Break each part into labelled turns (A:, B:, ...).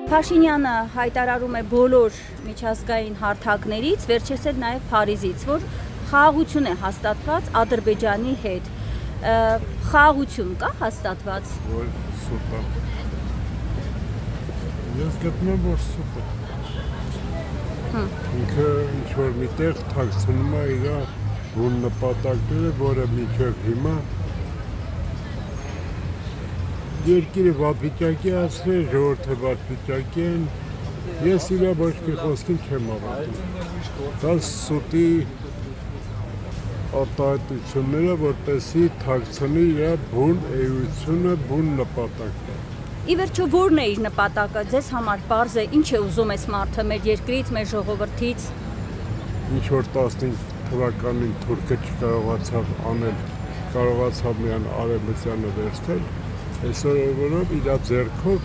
A: Փաշինյանը հայտարարում է բոլոր միջազգային հարթակներից, վերջերս էլ նաև Փարիզից, որ խաղաղություն է հաստատված Ադրբեջանի հետ։ Խաղաղություն կա հաստատված։
B: Որ սուտ է։ Ես գտնում եմ, որ սուտ է։ Ինքը ինչ-որ միտեղ թաքցնում է իր բուն նպատակները, որը մինչև հիմա երկիրը վատվիճակի ասել, ժողովուրդը վատվիճակի են, ես իրա ոչ մի խոսքին չեմ հավատում։ Դա սուտի արտահայտությունները, որպեսզի թաքցնի իր բուն էությունը, բուն նպատակը։
A: Ի վերջո որն է իր նպատակը, ձեզ համար պարզ է, ինչ է ուզում այս մարդը մեր երկրից, մեր ժողովրդից։
B: Ինչ որ 15 թվականին թուրքը չկարողացավ անել, կարողացավ միայն Արևմտյանը վերցնել, այսօր որով իր ձեռքով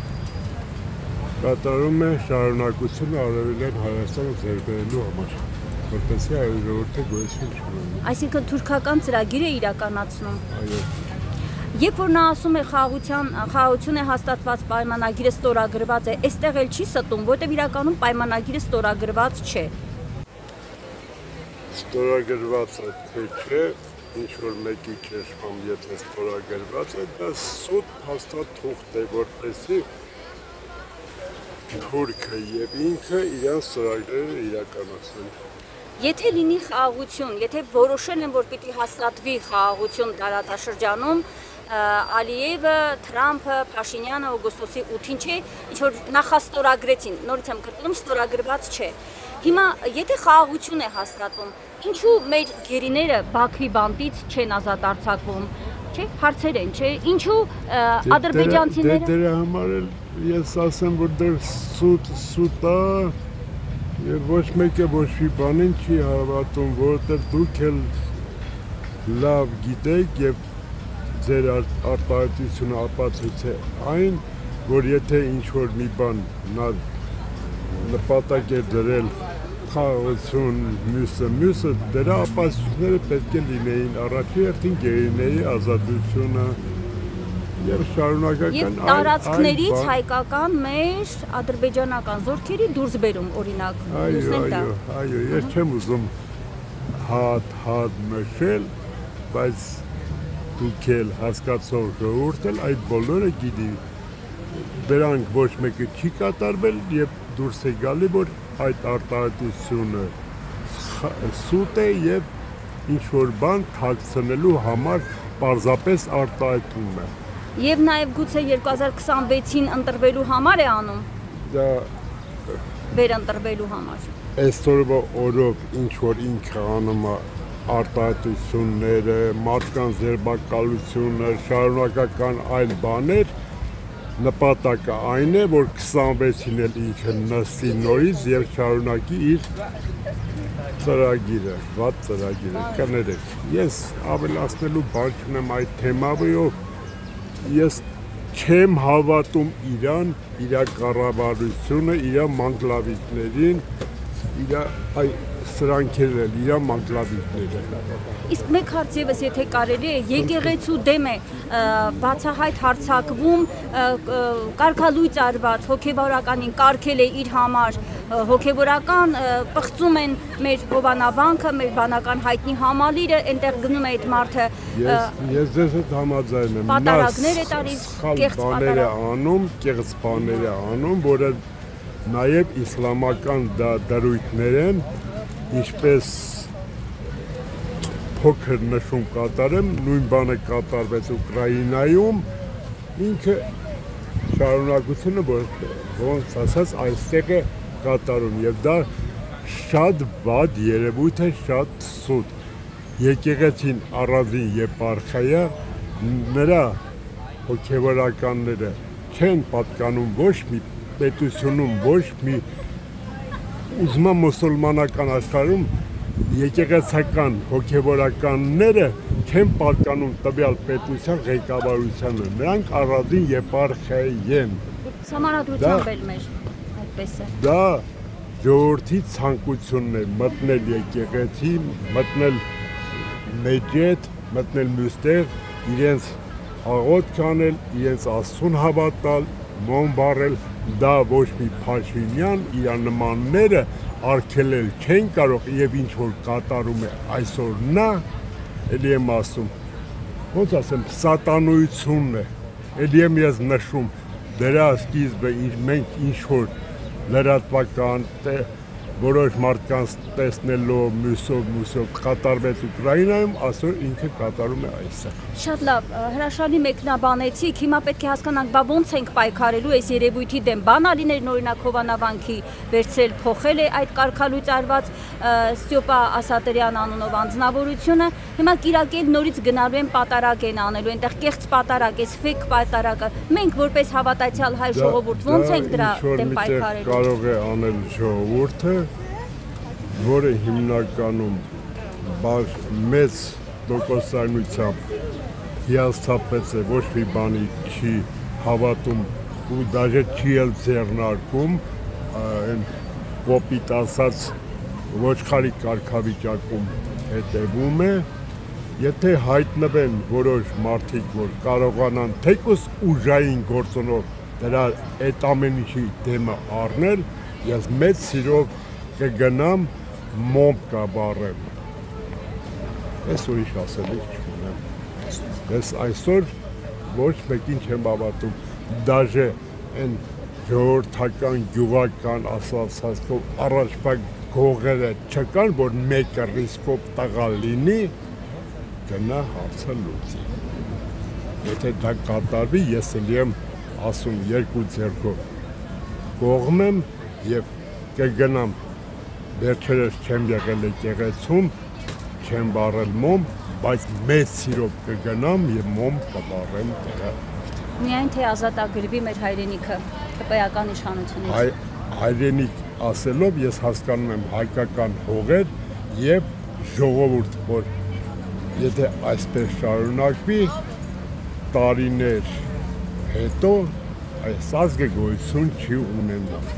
B: կատարում է շարունակությունը Արևելյան Հայաստանը ձեռբերելու համար, որպեսզի այլ ժողովուրդը գոյություն չունենա։
A: Այսինքն թուրքական ծրագիր է իրականացնում։
B: Այո։
A: Երբ որ նա ասում է խաղաղություն է հաստատված, պայմանագիրը ստորագրված է, այստեղ էլ չի ստում, որտեղ իրականում պայմանագիրը ստորագրված չէ։
B: Ստորագրված է, թե չէ, ինչ որ մեկի ճշմարտ, եթե ստորագրված է, դա սուտ փաստաթուղթ է, որպեսզի թուրքը եւ ինքը իրենց ծրագրերը իրականացնեն։
A: Եթե լինի խաղաղություն, եթե որոշել են, որ պիտի հաստատվի խաղաղություն տարածաշրջանում, Ալիևը, Թրամփը, Փաշինյանը օգոստոսի 8-ին չէ, ինչ որ նախաստորագրեցին, նորից եմ կրկնում, ստորագրված չէ։ Հիմա եթե խաղաղություն է հաստատվում, ինչու մեր գերիները Բաքվի բանտից չեն ազատ արձակվում, չէ, հարցեր են, չէ, ինչու ադրբեջանցիները։
B: Դրա համար էլ ես ասեմ, որ դեռ սուտ է, եւ ոչ մեկը ոչ մի բանին չի հավատում, որովհետեւ դուք էլ լավ գիտեք եւ ձեր արտահայտությունը ապացույց է այն, որ եթե ինչ-որ մի բան նպատակ է դրել խաղաղություն, մյուսը, դրա ապացույցները պետք է լինեին առաջին հերթին գերիների ազատությունը եւ շարունակական
A: Եվ տարածքներից հայկական մեր ադրբեջանական զորքերի դուրս բերում, օրինակ,
B: Այո, ես չեմ ուզում հատ նշել, բայց դուք էլ հասկացող ժողովուրդ էլ այդ բոլորը գիտի, դրանք ոչ մեկը չի կատարվել եւ դուրս է գալի, որ այդ արտահայտությունը սուտ է եւ ինչ որ բան թաքցնելու համար պարզապես արտահայտում է։
A: Եվ նաև գուցե 2026-ին ընտրվելու համար է անում։
B: Դա
A: վերընտրվելու համար։
B: Այսօրվա օրով ինչ որ ինքը անում է արտահայտությունները, մարդկանց ձերբակալությունը, շարունակական այլ բաներ, նպատակը այն է, որ 26-ին էլ ինքը նստի նորից եւ շարունակի իր ծրագիրը, վատ ծրագիրը, կներեք։ Ես ավելացնելու բան չունեմ այդ թեմայով։ Ես չեմ հավատում իրան, իր կառավարությունը, իր մանկլավիկներին, սրանքերը, իր մանկլավիկները։
A: Իսկ մեկ հարց եւս եթե կարելի է, եկեղեցու դեմ է բացահայտ հարձակվում, կարգալույծ արված, հոգեվորականին կարգել է իր համար, հոգեվորական պղծում են մեր հովանավանքը, մեր բանական հայտնի համալիրը, այնտեղ գնում է այդ մարդը։
B: Ես ձեզ հետ համաձայն եմ։
A: Պատարագներ է տալիս, կեղծ
B: բաներ է անում, որը նաև իսլամական դրույթներ են, ինչպես փոքր նշում կատարեմ, նույն բանը կատարվեց Ուկրաինայում, ինքը շարունակությունը, ոնց ասած, այստեղ է կատարում եւ դա շատ վատ երևույթ է, շատ սուտ։ Եկեղեցին առանձին եպարխիա, նրա հոգեվորականները չեն պատկանում ոչ մի պետությունում, ոչ մի ուզմա մուսուլմանական աշխարհում եկեղեցական հոգեվորականները չեն պատկանում տվյալ պետության ղեկավարությանը, նրանք առանձին եպարխիա են։
A: Սահմանադրությամբ էլ մեր այդպես է։
B: Դա ժողովրդի ցանկությունն է մտնել եկեղեցի, մտնել մեջետ, մտնել մյուստեղ, իրենց աղոթք անել, իրենց Աստծուն հավատալ, մոմ բարել դա ոչ մի Փաշինյան իր նմանները արգելել չեն կարող եւ ինչ որ կատարում է այսօր նա, ելի եմ ասում, ոնց ասեմ, սատանոությունն է, ելի եմ ես նշում, դրա սկիզբը մենք ինչ որ լրատվական որոշ մարդկանց տեսնելով մյուսով կատարվեց Ուկրաինայում, այսօր ինքը կատարում է այստեղ։
A: Շատ լավ, հրաշալի մեկնաբանեցիք, հիմա պետք է հասկանանք, բա ոնց ենք պայքարելու այս երևույթի դեմ։ Բանալիներն օրինակ Հովանավանքի վերցրել, փոխել է այդ կարգալույծ արված Ստյոպա Ասատրյան անունով անձնավորությունը, հիմա Կիրակել նորից գնալու են պատարակ են անելու, այնտեղ կեղծ պատարակ, այս ֆեյք պատարակը։ Մենք որպես հավատացյալ հայ ժողովուրդ ոնց ենք դրա դեմ պայքարելու։
B: Կարող է անել ժողովուրդը, որը հիմնականում մեծ տոկոսայնությամբ հիասթափեց է, ոչ մի բանի չի հավատում ու դաժե չի էլ ձեռնարկում, կոպիտ ասած ոչխարի կարգավիճակում հետևում է, եթե հայտնվեն որոշ մարդիկ, որ կարողանան թեկուզ ուժային գործոնով դրա այդ ամեն ինչի դեմը առնել, ես մեծ սիրով կգնամ մոմբ կաբարեմ։ Ես ուրիշ ասելիք չունեմ։ Ես այսօր ոչ մեկին չեմ հավատում, դաժե այն ժողովրդական գյուղական ասացածով առաջվա գողերը չկան, որ մեկը ռիսկով տղա լինի, գնա հարցը լուծի։ Եթե դա կատարվի, ես էլ եմ ասում երկու ձեռքով կողմեմ եւ կգնամ վերջերս չեմ եղել եկեղեցում, չեմ բարել մոմ, բայց մեծ սիրով կգնամ եւ մոմ կբարեմ դրա։
A: Միայն թե ազատագրվի մեր հայրենիքը ԿՊ-ական իշխանությունից։
B: Հայրենիք ասելով ես հասկանում եմ հայկական հողեր եւ ժողովուրդ, որ եթե այսպես շարունակվի տարիներ հետո այս ազգը գոյություն չի ունենա։